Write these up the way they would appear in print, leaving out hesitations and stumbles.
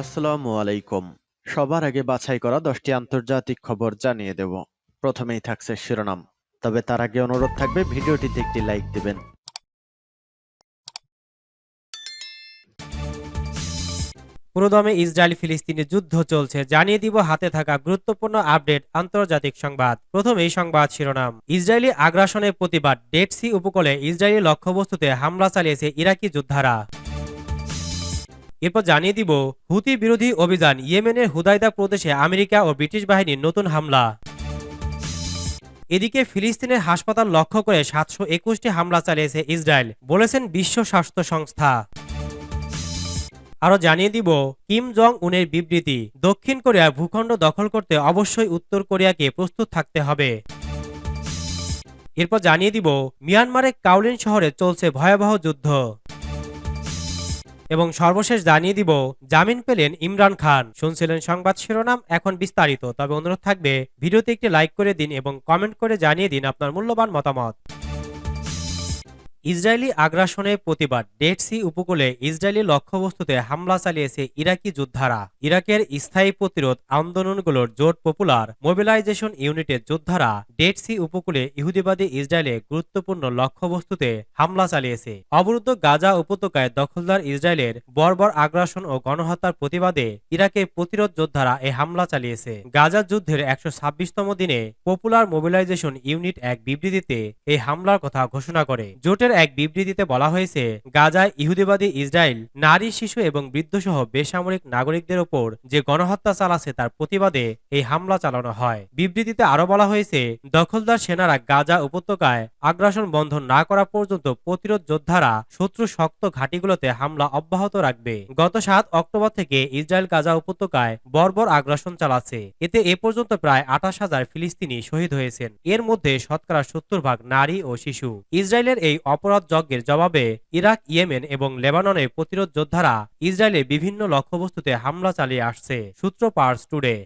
আসসালামু আলাইকুম। সবার আগে বাছাই করা 10টি আন্তর্জাতিক খবর জানিয়ে দেব। প্রথমেই থাকছে শিরোনাম। তবে তার আগে অনুরোধ থাকবে ভিডিওটিতে একটি লাইক দিবেন। পুরোদমে ইসরায়েল ফিলিস্তিনি যুদ্ধ চলছে, জানিয়ে দিব হাতে থাকা গুরুত্বপূর্ণ আপডেট আন্তর্জাতিক সংবাদ। প্রথম এই সংবাদ শিরোনাম। ইসরায়েলি আগ্রাসনের প্রতিবাদ, ডেড সি উপকূলে ইসরায়েলি লক্ষ্যবস্তুতে হামলা চালিয়েছে ইরাকি যোদ্ধারা। এরপর জানিয়ে দিব হুতি বিরোধী অভিযান, ইয়েমেনের হুদাইদা প্রদেশে আমেরিকা ও ব্রিটিশ বাহিনীর নতুন হামলা। এদিকে ফিলিস্তিনের হাসপাতাল লক্ষ্য করে 721টি হামলা চালিয়েছে ইসরায়েল, বলেছেন বিশ্ব স্বাস্থ্য সংস্থা। আরো জানিয়ে দিব কিম জং উনের বিবৃতি, দক্ষিণ কোরিয়া ভূখণ্ড দখল করতে অবশ্যই উত্তর কোরিয়াকে প্রস্তুত থাকতে হবে। এরপর জানিয়ে দিব মিয়ানমারের কাউলিন শহরে চলছে ভয়াবহ যুদ্ধ। এবং সর্বশেষ জানিয়ে দিব জামিন পেলেন ইমরান খান। শুনছিলেন সংবাদ শিরোনাম, এখন বিস্তারিত। তবে অনুরোধ থাকবে ভিডিওতে একটি লাইক করে দিন এবং কমেন্ট করে জানিয়ে দিন আপনার মূল্যবান মতামত। ইসরায়েলি আগ্রাসনের প্রতিবাদ, ডেড সি উপকূলে ইসরায়েলি লক্ষ্যবস্তুতে হামলা চালিয়েছে ইরাকি যোদ্ধারা। ইরাকের স্থায়ী প্রতিরোধ আন্দোলনগুলোর জোট পপুলার মোবিলাইজেশন ইউনিটের যোদ্ধারা ডেড সি উপকূলে ইহুদিবাদী ইসরায়েলে গুরুত্বপূর্ণ লক্ষ্যবস্তুতে হামলা চালিয়েছে। অবরুদ্ধ গাজা উপত্যকায় দখলদার ইসরায়েলের বর্বর আগ্রাসন ও গণহত্যার প্রতিবাদে ইরাকের প্রতিরোধ যোদ্ধারা এই হামলা চালিয়েছে। গাজা যুদ্ধের 126তম দিনে পপুলার মোবিলাইজেশন ইউনিট এক বিবৃতিতে এই হামলার কথা ঘোষণা করে। জোটের এক বিবৃতিতে বলা হয়েছে, গাজায় ইহুদিবাদী ইসরায়েল নারী, শিশু এবং বৃদ্ধসহ বেসামরিক নাগরিকদের ওপর যে গণহত্যা চালাচ্ছে তার প্রতিবাদে এই হামলা চালানো হয়। বিবৃতিতে আরো বলা হয়েছে, দখলদার সেনারা গাজা উপত্যকায় আগ্রাসন বন্ধ না করা পর্যন্ত প্রতিরোধ যোদ্ধারা শত্রু শক্ত ঘাঁটিগুলোতে হামলা অব্যাহত রাখবে। গত 7 অক্টোবর থেকে ইসরায়েল গাজা উপত্যকায় বর্বর আগ্রাসন চালাচ্ছে। এতে এ পর্যন্ত প্রায় 28,000 ফিলিস্তিনি শহীদ হয়েছেন। এর মধ্যে শতকরা 70% নারী ও শিশু। ইসরায়েলের এই অপরাধ যজ্ঞের জবাবে ইরাক, ইয়েমেন এবং লেবাননের প্রতিরোধ যোদ্ধারা ইসরায়েলের বিভিন্ন লক্ষ্যবস্তুতে হামলা চালিয়ে আসছে। সূত্র পার্স টুডে।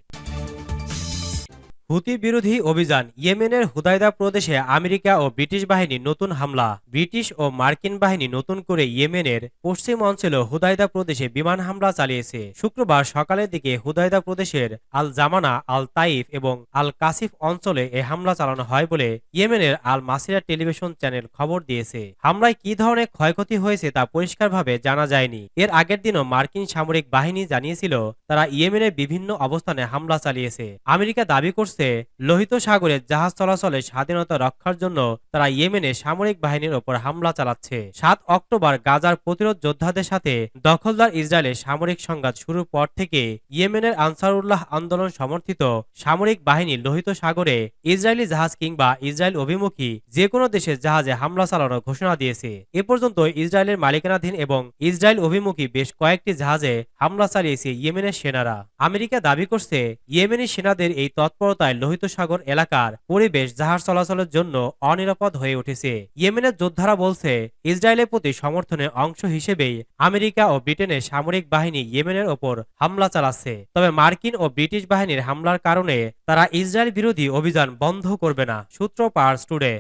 হুতি বিরোধী অভিযান, ইয়েমেনের হুদাইদা প্রদেশে আমেরিকা ও ব্রিটিশ বাহিনীর নতুন হামলা। ব্রিটিশ ও মার্কিন বাহিনী নতুন করে ইয়েমেনের পশ্চিম অঞ্চলে হুদাইদা প্রদেশে বিমান হামলা চালিয়েছে। শুক্রবার সকালের দিকে হুদাইদা প্রদেশের আল জামানা, আল তাইফ এবং আল কাসিফ অঞ্চলে এ হামলা চালানো হয় বলে ইয়েমেনের আল মাসিরা টেলিভিশন চ্যানেল খবর দিয়েছে। হামলায় কি ধরনের ক্ষয়ক্ষতি হয়েছে তা পরিষ্কারভাবে জানা যায়নি। এর আগের দিনও মার্কিন সামরিক বাহিনী জানিয়েছিল তারা ইয়েমেনের বিভিন্ন অবস্থানে হামলা চালিয়েছে। আমেরিকা দাবি করছে লোহিত সাগরে জাহাজ চলাচলের স্বাধীনতা রক্ষার জন্য তারা ইয়েমেনে সামরিক বাহিনীর ওপর হামলা চালাচ্ছে। 7 অক্টোবর গাজার প্রতিরোধ যোদ্ধাদের সাথে দখলদার ইসরায়েলের সামরিক সংঘাত শুরুর পর থেকে ইয়েমেনের আনসারুল্লাহ আন্দোলন সমর্থিত সামরিক বাহিনী লোহিত সাগরে ইসরায়েলি জাহাজ কিংবা ইসরায়েল অভিমুখী যে কোনো দেশের জাহাজে হামলা চালানোর ঘোষণা দিয়েছে। এ পর্যন্ত ইসরায়েলের মালিকানাধীন এবং ইসরায়েল অভিমুখী বেশ কয়েকটি জাহাজে হামলা চালিয়েছে ইয়েমেনের সেনারা। আমেরিকা দাবি করছে ইয়েমেনি সেনাদের এই তৎপরতায় লোহিত সাগর এলাকার পরিবেশ জাহাজ চলাচলের জন্য অনিরাপদ হয়ে উঠেছে। ইয়েমেনের যোদ্ধারা বলছে, ইসরায়েলের প্রতি সমর্থনের অংশ হিসেবেই আমেরিকা ও ব্রিটেনের সামরিক বাহিনী ইয়েমেনের ওপর হামলা চালাচ্ছে। তবে মার্কিন ও ব্রিটিশ বাহিনীর হামলার কারণে তারা ইসরায়েল বিরোধী অভিযান বন্ধ করবে না। সূত্র পার্স টুডে।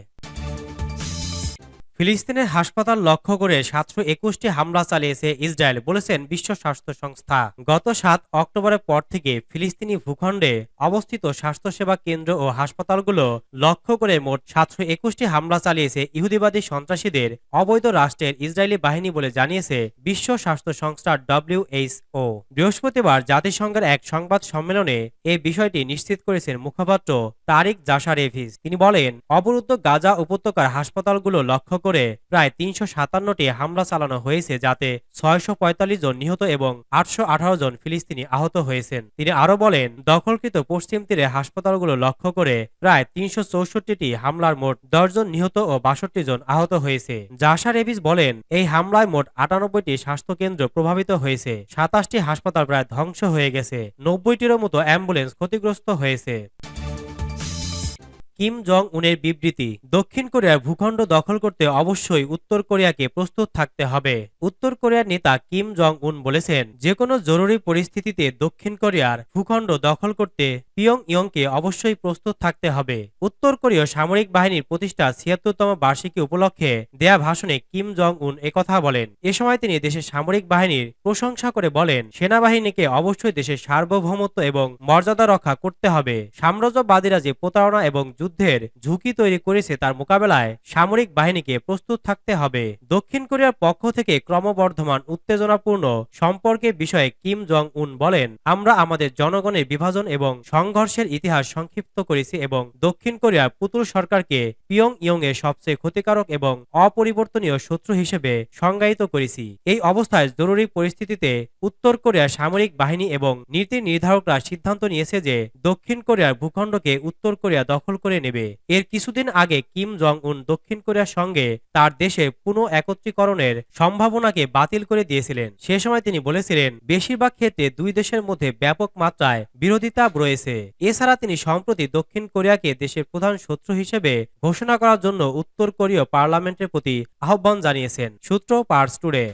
ফিলিস্তিনের হাসপাতাল লক্ষ্য করে 721টি হামলা চালিয়েছে ইসরায়েল, বলেছেন বিশ্ব স্বাস্থ্য সংস্থা। গত 7 অক্টোবরের পর থেকে ফিলিস্তিনি ভূখণ্ডে অবস্থিত স্বাস্থ্যসেবা কেন্দ্র ও হাসপাতালগুলো লক্ষ্য করে মোট 721টি হামলা চালিয়েছে ইহুদিবাদী সন্ত্রাসীদের অবৈধ রাষ্ট্রের ইসরায়েলি বাহিনী বলে জানিয়েছে বিশ্ব স্বাস্থ্য সংস্থা WHO। বৃহস্পতিবার জাতিসংঘের এক সংবাদ সম্মেলনে এই বিষয়টি নিশ্চিত করেছেন মুখপাত্র তারিক জাসারেভিস। তিনি বলেন, অবরুদ্ধ গাজা উপত্যকার হাসপাতালগুলো লক্ষ্য করে প্রায় 357টি হামলা চালানো হয়েছে, যাতে 645 জন নিহত এবং 818 জন ফিলিস্তিনি আহত হয়েছেন। তিনি আরো বলেন, দখলকৃত পশ্চিম তীরে হাসপাতালগুলো লক্ষ্য করে প্রায় 364টি হামলার মোট 10 জন নিহত ও 62 জন আহত হয়েছে। জাসারেভিস বলেন, এই হামলায় মোট 98টি স্বাস্থ্যকেন্দ্র প্রভাবিত হয়েছে, 27টি হাসপাতাল প্রায় ধ্বংস হয়ে গেছে, 90টিরও মতো অ্যাম্বুলেন্স ক্ষতিগ্রস্ত হয়েছে। কিম জং উনের বিবৃতি। দক্ষিণ কোরিয়ার ভূখণ্ড দখল করতে অবশ্যই উত্তর কোরিয়াকে প্রস্তুত থাকতে হবে। উত্তর কোরিয়ার নেতা কিম জং উন বলেছেন, যে কোনো জরুরি পরিস্থিতিতে দক্ষিণ কোরিয়ার ভূখণ্ড দখল করতে পিয়ংইয়ংকে অবশ্যই প্রস্তুত থাকতে হবে। উত্তর কোরীয় সামরিক বাহিনীর প্রতিষ্ঠা ৭৬তম বার্ষিকী উপলক্ষে দেয়া ভাষণে কিম জং উন একথা বলেন। এ সময় তিনি দেশের সামরিক বাহিনীর প্রশংসা করে বলেন, সেনাবাহিনীকে অবশ্যই দেশের সার্বভৌমত্ব এবং মর্যাদা রক্ষা করতে হবে। সাম্রাজ্যবাদীরা যে প্রতারণা এবং যুদ্ধের ঝুঁকি তৈরি করেছে তার মোকাবেলায় সামরিক বাহিনীকে প্রস্তুত থাকতে হবে। দক্ষিণ কোরিয়ার পক্ষ থেকে ক্রমবর্ধমান উত্তেজনাপূর্ণ সম্পর্কের বিষয়ে কিম জং উন বলেন, আমরা আমাদের জনগণের বিভাজন এবং সংঘর্ষের ইতিহাস সংক্ষিপ্ত করেছি এবং দক্ষিণ কোরিয়ার পুতুল সরকারকে পিয়ংইয়ংয়ের সবচেয়ে ক্ষতিকারক এবং অপরিবর্তনীয় শত্রু হিসেবে সংজ্ঞায়িত করেছি। এই অবস্থায় জরুরি পরিস্থিতিতে উত্তর কোরিয়ার সামরিক বাহিনী এবং নীতি নির্ধারকরা সিদ্ধান্ত নিয়েছে যে দক্ষিণ কোরিয়ার ভূখণ্ডকে উত্তর কোরিয়া দখল করে নেবে। এর কিছুদিন আগে কিম জং উন দক্ষিণ কোরিয়ার সঙ্গে তার দেশের পুনঃ একত্রীকরণের সম্ভাবনাকে বাতিল করে দিয়েছিলেন। সে সময় তিনি বলেছিলেন, বেশিরভাগ ক্ষেত্রে দুই দেশের মধ্যে ব্যাপক মাত্রায় বিরোধিতা রয়েছে। এছাড়া তিনি সম্প্রতি দক্ষিণ কোরিয়াকে দেশের প্রধান শত্রু হিসেবে ঘোষণা করার জন্য উত্তর কোরীয় পার্লামেন্টের প্রতি আহ্বান জানিয়েছেন। সূত্র পার্স টুডে।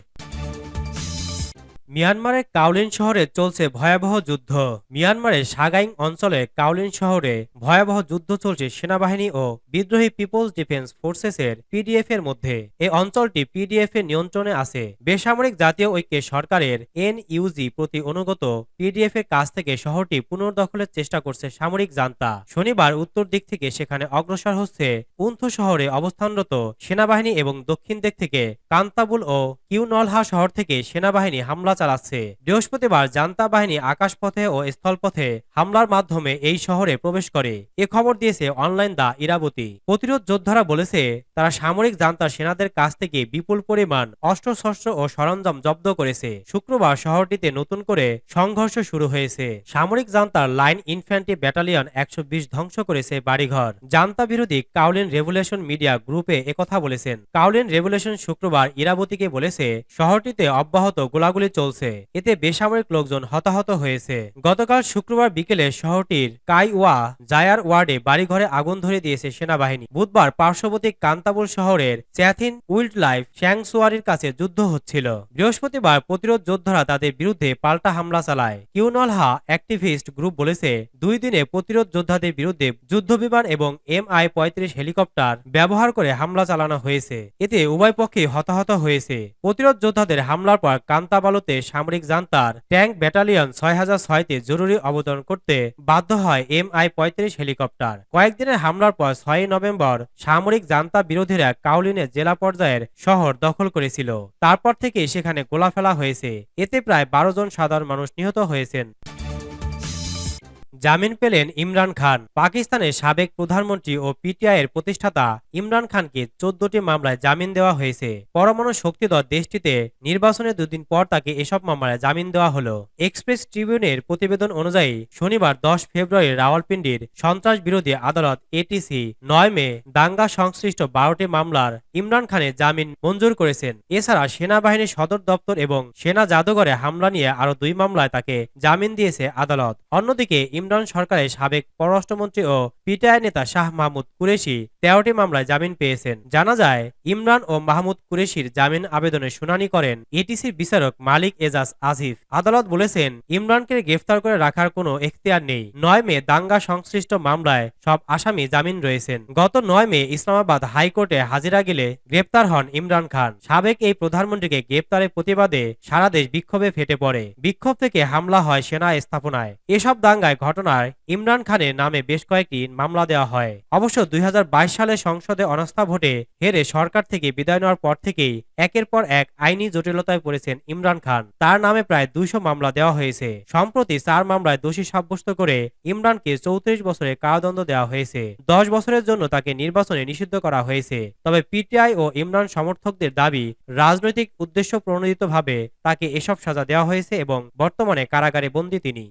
মিয়ানমারের কাওলিন শহরে চলছে ভয়াবহ যুদ্ধ। মিয়ানমারের সাগাইং অঞ্চলে কাওলিন শহরে ভয়াবহ যুদ্ধ চলছে সেনাবাহিনী ও বিদ্রোহী পিপলস ডিফেন্স ফোর্সেসের পিডিএফ এর মধ্যে। এই অঞ্চলটি পিডিএফ এর নিয়ন্ত্রণে আছে। বেসামরিক জাতীয় ঐক্যের সরকারের এনইউজি প্রতি অনুগত পিডিএফ এর কাছ থেকে শহরটি পুনর্দখলের চেষ্টা করছে সামরিক জান্তা। শনিবার উত্তর দিক থেকে সেখানে অগ্রসর হচ্ছে উন্থু শহরে অবস্থানরত সেনাবাহিনী এবং দক্ষিণ দিক থেকে কান্তাবুল ও কিউনলহা শহর থেকে সেনাবাহিনী হামলা চালাচ্ছে। বৃহস্পতিবার জান্তা বাহিনী আকাশপথে ও স্থলপথে হামলার মাধ্যমে এই শহরে প্রবেশ করে। এ খবর দিয়েছে অনলাইন দা ইরাবতী। প্রতিরোধ যোদ্ধারা বলেছে, তারা সামরিক জান্তা সেনাদের কাছ থেকে বিপুল পরিমাণ অস্ত্রশস্ত্র ও সরঞ্জাম জব্দ করেছে। শুক্রবার শহরটিতে নতুন করে সংঘর্ষ শুরু হয়েছে। সামরিক জান্তার লাইন ইনফ্যান্ট্রি ব্যাটালিয়ন ১২০ ধ্বংস করেছে বাড়িঘর। জান্তা বিরোধী কাওলিন রেভুলেশন মিডিয়া গ্রুপে একথা বলেছেন। কাওলিন রেভুলেশন শুক্রবার ইরাবতীকে বলেছে, শহরটিতে অব্যাহত গোলাগুলি চলছে, এতে বেসামরিক লোকজন হতাহত হয়েছে। গতকাল শুক্রবার বিকেলে শহরটির কাইওয়া জায়ার ওয়ার্ডে বাড়িঘরে আগুন ধরে দিয়েছে সেনাবাহিনী। বুধবার পার্শ্ববর্তী কান্তাবুল শহরের চ্যাথিন উইল্ড লাইফ স্যাংচুয়ারির কাছে যুদ্ধ হচ্ছিল। বৃহস্পতিবার প্রতিরোধ যোদ্ধারা তাদের বিরুদ্ধে পাল্টা হামলা চালায়। কিউনলহা অ্যাক্টিভিস্ট গ্রুপ বলেছে, ২ দিনে প্রতিরোধ যোদ্ধাদের বিরুদ্ধে যুদ্ধবিমান এবং MI-35 হেলিকপ্টার ব্যবহার করে হামলা চালানো হয়েছে। এতে উভয় পক্ষেই হতাহত হয়েছে। প্রতিরোধ যোদ্ধাদের হামলার পর কান্তাবালুতে সামরিক জান্তার ট্যাঙ্ক ব্যাটালিয়ন ৬০০৬-তে জরুরি অবতরণ করতে বাধ্য হয় MI-35 হেলিকপ্টার। কয়েকদিনের হামলার পর ৬ নভেম্বর সামরিক জান্তা বিরোধীরা কাওলিনের জেলা পর্যায়ের শহর দখল করেছিল। তারপর থেকে সেখানে গোলা ফেলা হয়েছে। এতে প্রায় ১২ জন সাধারণ মানুষ নিহত হয়েছেন। জামিন পেলেন ইমরান খান। পাকিস্তানের সাবেক প্রধানমন্ত্রী ও পিটিআই এর প্রতিষ্ঠাতা ইমরান খানকে ১৪টি মামলায় জামিন দেওয়া হয়েছে। পরমাণু শক্তিধর দেশটিতে নির্বাচনের ২ দিন পর তাকে এসব মামলায় জামিন দেওয়া হলো। এক্সপ্রেস ট্রিবিউনের প্রতিবেদন অনুযায়ী শনিবার ১০ ফেব্রুয়ারি রাওয়ালপিন্ডির সন্ত্রাস বিরোধী আদালত এটিসি ৯ মে দাঙ্গা সংশ্লিষ্ট ১২টি মামলার ইমরান খানের জামিন মঞ্জুর করেছেন। এছাড়া সেনাবাহিনীর সদর দপ্তর এবং সেনা জাদুঘরে হামলা নিয়ে আরও ২ মামলায় তাকে জামিন দিয়েছে আদালত। অন্যদিকে ইমরান সরকারের সাবেক পররাষ্ট্রমন্ত্রী ও পিটিআই নেতা শাহ মাহমুদ কুরেশি ১৩টি মামলায় জামিন পেয়েছেন। জানা যায়, ইমরান ও মাহমুদ কুরেশির জামিন আবেদনের শুনানি করেন এটিসির বিচারক মালিক এজাজ আজিফ। আদালত বলেছেন, ইমরানকে গ্রেফতার করে রাখার কোনো এখতিয়ার নেই। ৯ মে দাঙ্গা সংশ্লিষ্ট মামলায় সব আসামি জামিন রয়েছেন। গত ৯ মে ইসলামাবাদ হাইকোর্টে হাজিরা গেলে গ্রেপ্তার হন ইমরান খান। সাবেক এই প্রধানমন্ত্রীকে গ্রেপ্তারের প্রতিবাদে সারা দেশ বিক্ষোভে ফেটে পড়ে। বিক্ষোভ থেকে হামলা হয় সেনা স্থাপনায়। এসব দাঙ্গায় ঘটনায় ইমরান খানের নামে বেশ কয়েকটি মামলা দেওয়া হয়। অবশ্য ২০২২ সালে সংসদে অনাস্থা ভোটে হেরে সরকার থেকে বিদায় নেওয়ার পর থেকেই একের পর এক আইনি জটিলতায় পড়েছেন ইমরান খান। তার নামে প্রায় ২০০ মামলা দেওয়া হয়েছে। সম্প্রতি ৪ মামলায় দোষী সাব্যস্ত করে ইমরানকে ৩৪ বছরের কারাদণ্ড দেওয়া হয়েছে। ১০ বছরের জন্য তাকে নির্বাচনে নিষিদ্ধ করা হয়েছে। তবে পিটিআই ও ইমরান সমর্থকদের দাবি, রাজনৈতিক উদ্দেশ্য প্রণোদিতভাবে তাকে এসব সাজা দেওয়া হয়েছে এবং বর্তমানে কারাগারে বন্দী তিনি।